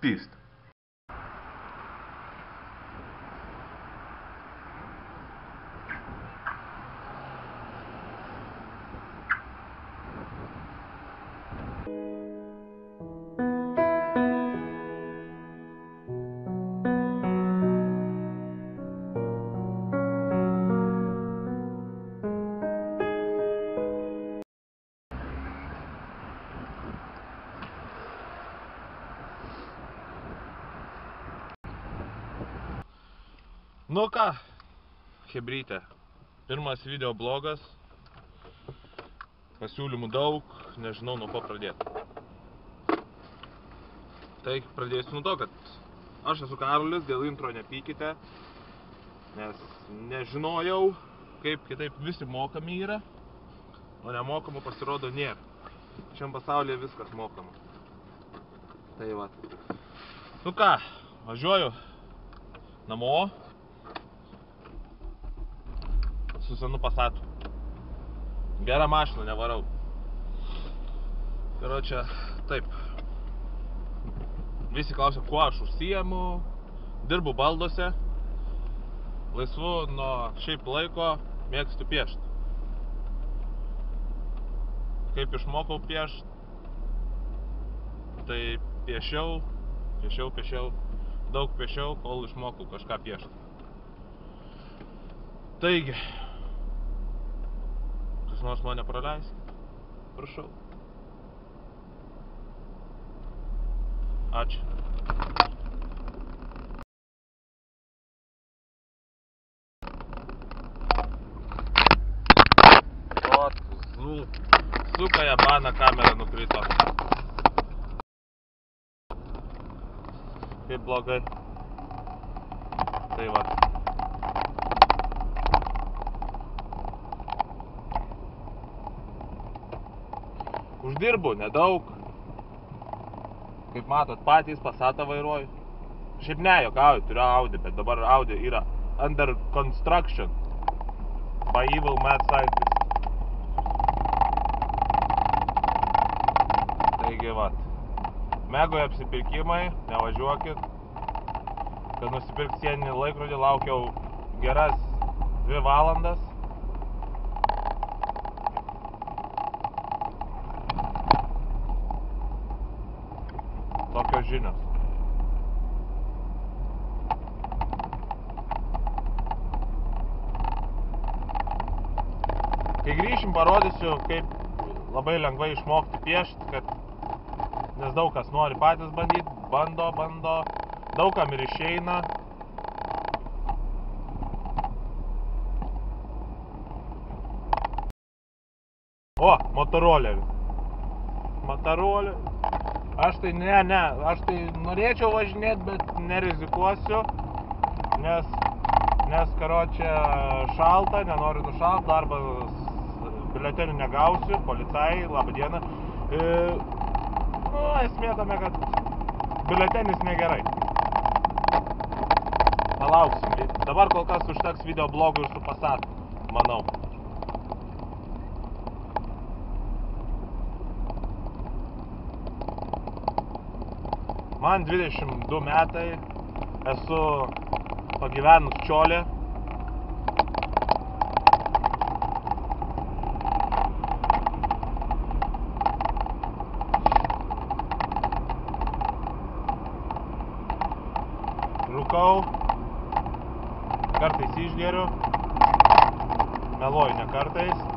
Pist. Nu ką, chebrytė, pirmas video blogas, pasiūlymų daug, nežinau nuo ko pradėti. Tai pradėsiu nuo to, kad aš esu Karolis, dėl intro nepykite, nes nežinojau, kaip kitaip visi mokami yra, o nemokamų pasirodo nėra. Šiam pasaulyje viskas mokama. Tai va. Nu ką, važiuoju namo. Su senu Passatu. Gerą mašiną nevarau. Karočią, taip. Visi klausia, kuo aš užsiemu. Dirbu balduose. Laisvu nuo šiaip laiko mėgstu piešt. Kaip išmokau piešt, tai piešiau. Daug piešiau, kol išmokau kažką piešt. Taigi, kas nors mane praleiskit, prašau. Ačiū. O, suka jabana, kamera nukrito. Kaip blogai. Tai va. Uždirbu nedaug. Kaip matot, patys Passatą vairuoju. Šiaip ne, jokauju, turiu Audi, bet dabar Audi yra under construction by evil mad scientist. Taigi va. Mėgoju apsipirkimai, nevažiuokit. Kad nusipirkt sieninį laikrodį, laukiau geras 2 valandas. Tokios žinios. Kai grįšim, parodysiu, kaip labai lengvai išmokti piešti, nes daug kas nori patys bandyti, bando, daug kam ir išeina. O, motoroleris. Aš tai aš tai norėčiau važinėti, bet nerizikuosiu, nes karočią šalta, nenoriu nušalt, darbas biuletenių negausiu, policajai, labą dieną. Esmė tame, kad biuletenis negerai. Palauksim. Dabar kol kas užteks video blogų ir su Passatu, manau. Man 22 metai, esu pagyvenus čiolė. Rūkau, kartais išgeriu, meluoju ne kartais.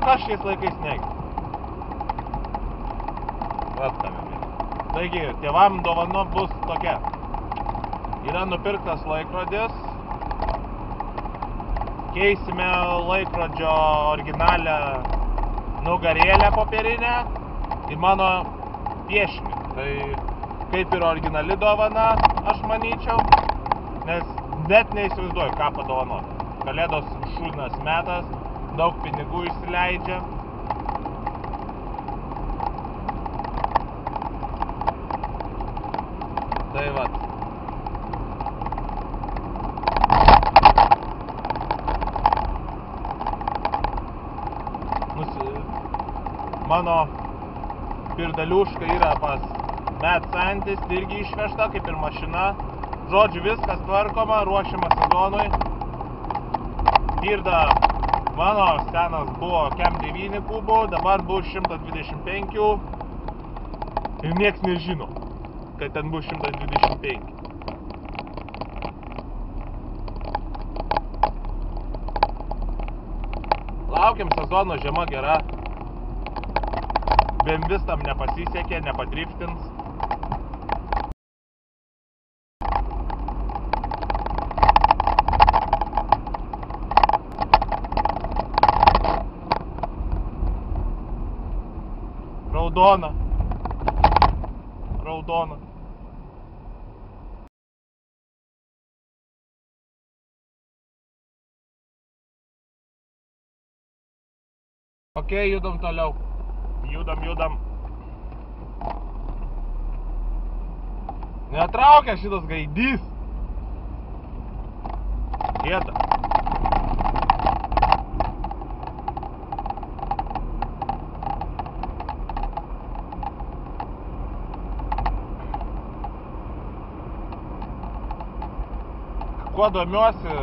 Kas šiais laikais negi? Taigi, tėvam dovana bus tokia. Yra nupirktas laikrodis. Keisime laikrodžio originalią nugarėlę popierinę į mano piešinį. Tai kaip ir originali dovana, aš manyčiau, nes net neįsivaizduoju, ką padovanoti. Kalėdos šūdinas metas, daug pinigų išsileidžia. Tai vat. Mano pirdaliuška yra pas Med Scientist, irgi išvežta, kaip ir mašina. Žodžiu, viskas tvarkoma, ruošiama sezonui. Pirda mano senas buvo Kem 9 kubų, dabar bus 125 ir nieks nežino, kad ten bus 125. Laukiam sezono, žiema gera. Bemvistam nepasisekė, nepatripštins. Raudona. Raudona. Ok, judam toliau. Judam. Netraukia šitas gaidys. Kieta. Kuo domiuosi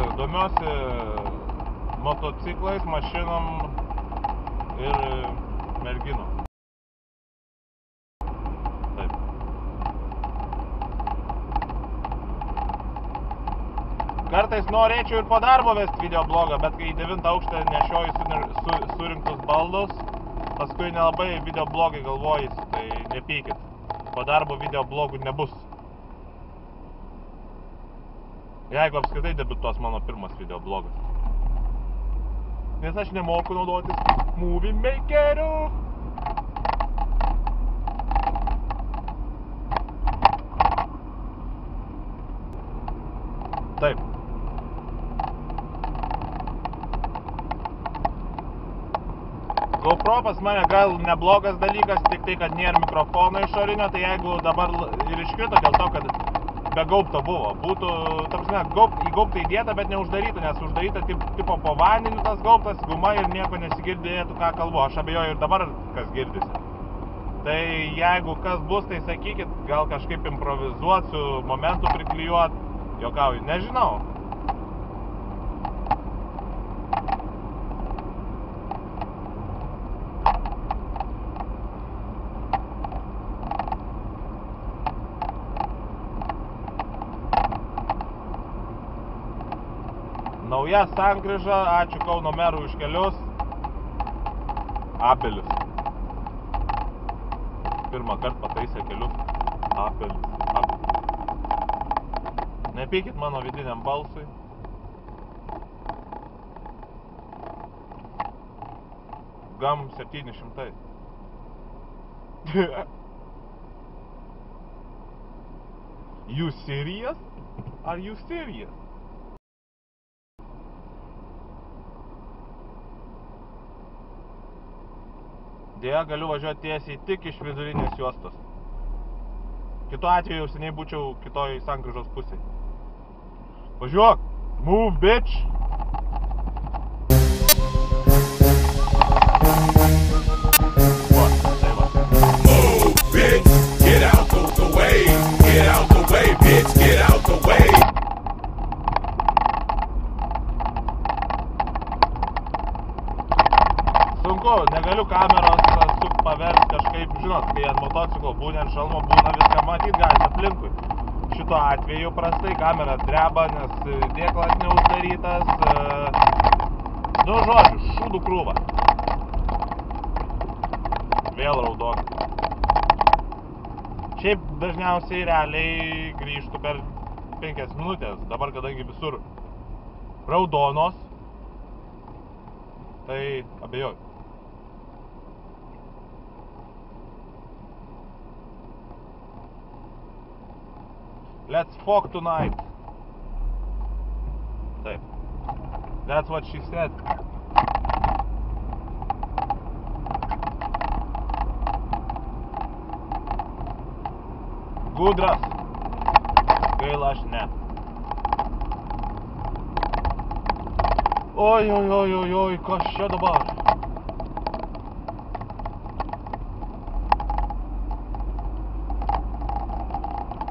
motociklais, mašinom ir merginom. Taip. Kartais norėčiau ir po darbo vesti videoblogą, bet kai į 9 aukštą nešioju surinktus baldus, paskui nelabai videoblogai galvojasi, tai nepykit. Po darbo videoblogų nebus. Jeigu apskritai debiutuos mano pirmas videoblogas. Nes aš nemoku naudotis Movie Makeriu. Taip. GoPro pas mane gal neblogas dalykas, tik tai, kad nėra mikrofono išorinio, tai jeigu dabar ir iškrito dėl to, kad be gaubto buvo. Būtų, tarpsime, į gaubtą įdėta, bet neuždaryta, nes uždaryta tipo po vandeniu tas gaubtas, guma ir nieko nesigirdėtų, ką kalbu. Aš abejoju ir dabar, kas girdisi. Tai jeigu kas bus, tai sakykit, gal kažkaip improvizuosiu, momentų priklijuot, jokauju, nežinau. Nauja sankryža, ačiū Kauno merui už kelius. Apelis. Pirmą kartą pataisė kelius. Apelis. Nepykit mano vidiniam balsui. Gam 700. You serious? Are you serious? Dėja, galiu važiuoti tiesiai tik iš vidurinės juostos. Kitu atveju jau seniai būčiau kitoj sankryžos pusėj. Važiuok! Move, bitch! Va, tai va. Move, bitch! Get out the way! Get out the way, bitch! Get out the way! Sunku, negaliu kameros paversti kažkaip, žinot, kai ant motociklo būni, ant šalmo būna viską matyt, galite aplinkui. Šito atveju prastai kamera dreba, nes dėklas neuždarytas. Nu, žodžiu, šūdų krūva. Vėl raudona. Šiaip dažniausiai realiai grįžtu per 5 minutės, dabar kadangi visur raudonos, tai abejoju. Let's fuck tonight. Taip. That's what she said. gudras. Gaila aš ne. Oi, kas čia dabar?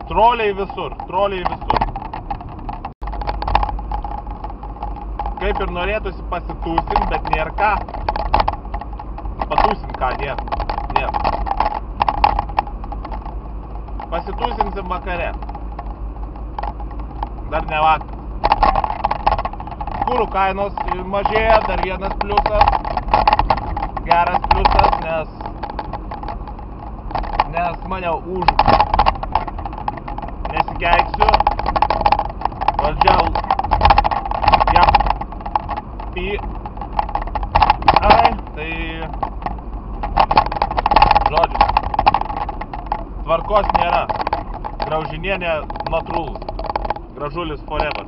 Troliai visur. Kaip ir norėtųsi pasitūsint, bet nėra ką. Patūsint ką, nėra. Pasitūsinsim vakare. Dar ne vakar. Kūrų kainos mažėja, dar vienas pliusas. Geras pliusas, nes mane už nesikeiksiu. Valdžia tai žodžiu, tvarkos nėra. Graužinienė natūralus. Gražulis forever.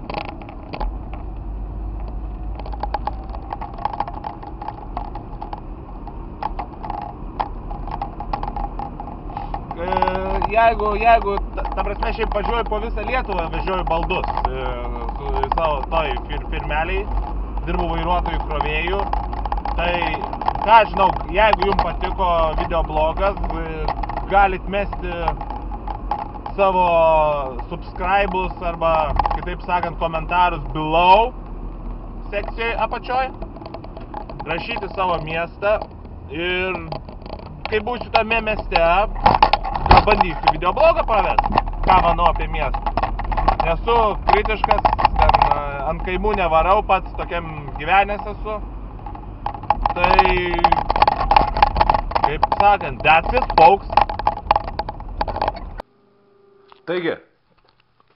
Jeigu, ta prasme, šiaip važiuoju po visą Lietuvą, vežioju baldus su savo toj firmeliai, dirbu vairuotojų krovėjų, tai, ką žinau, jeigu jums patiko videoblogas, galit mesti savo subscribus arba, kitaip sakant, komentarus below sekcijoje apačioj, rašyti savo miestą ir kai būsiu tame mieste, gal bandysiu videoblogą pravesti, ką manau apie miestą. Nesu kritiškas, ten ant kaimų nevarau, pats tokiam gyvenęs esu. Tai, kaip sakant, that's it, folks. Taigi,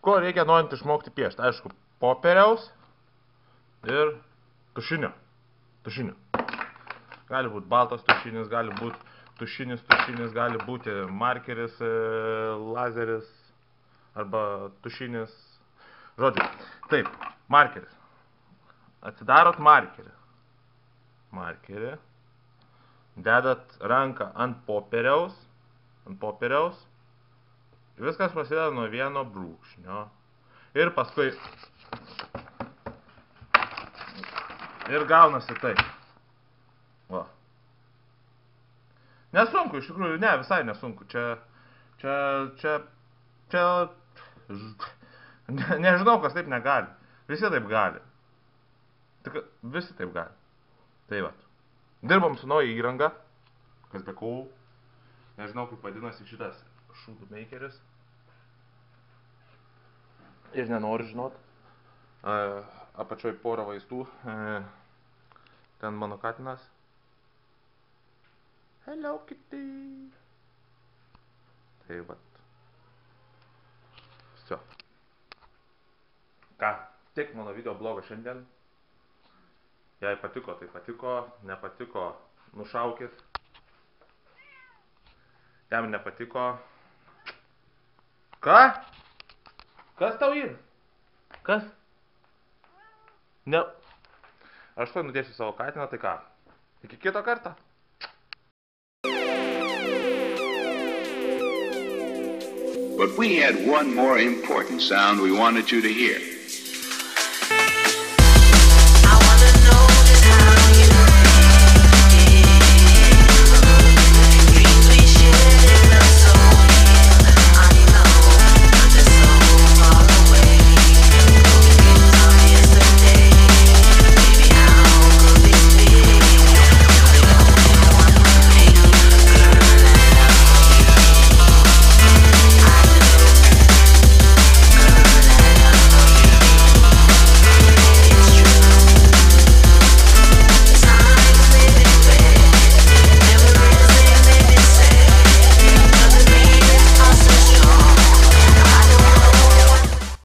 ko reikia norint išmokti piešti? Aišku, popieriaus ir tušinio. Gali būti baltas tušinis, gali būti tušinis, gali būti markeris, lazeris arba tušinis. Žodžiu, taip, markeris. Atsidarot markerį. Dedat ranką ant popieriaus. Viskas prasideda nuo vieno brūkšnio. Ir paskui ir gaunasi taip. Va. Nesunku, iš tikrųjų, ne, visai nesunku. Čia, nežinau, kas taip negali. Visi taip gali. Visi taip gali. Tai va. Dirbam su nauja įranga. Kas be kau. Nežinau, kaip vadinasi šitas šūdų makeris. Ir nenoriu žinot. Apačioj porą vaistų. Ten mano katinas. Hello Kitty. Tai vat. Visio. Ką, tik mano video blogas šiandien. Jei patiko, tai patiko. Nepatiko, nušaukit. Jam nepatiko. Ką? Kas tau yra? Kas? Ne. Aš to nudėsiu savo katiną, tai ką? Iki kito kartą. But we had one more important sound we wanted you to hear.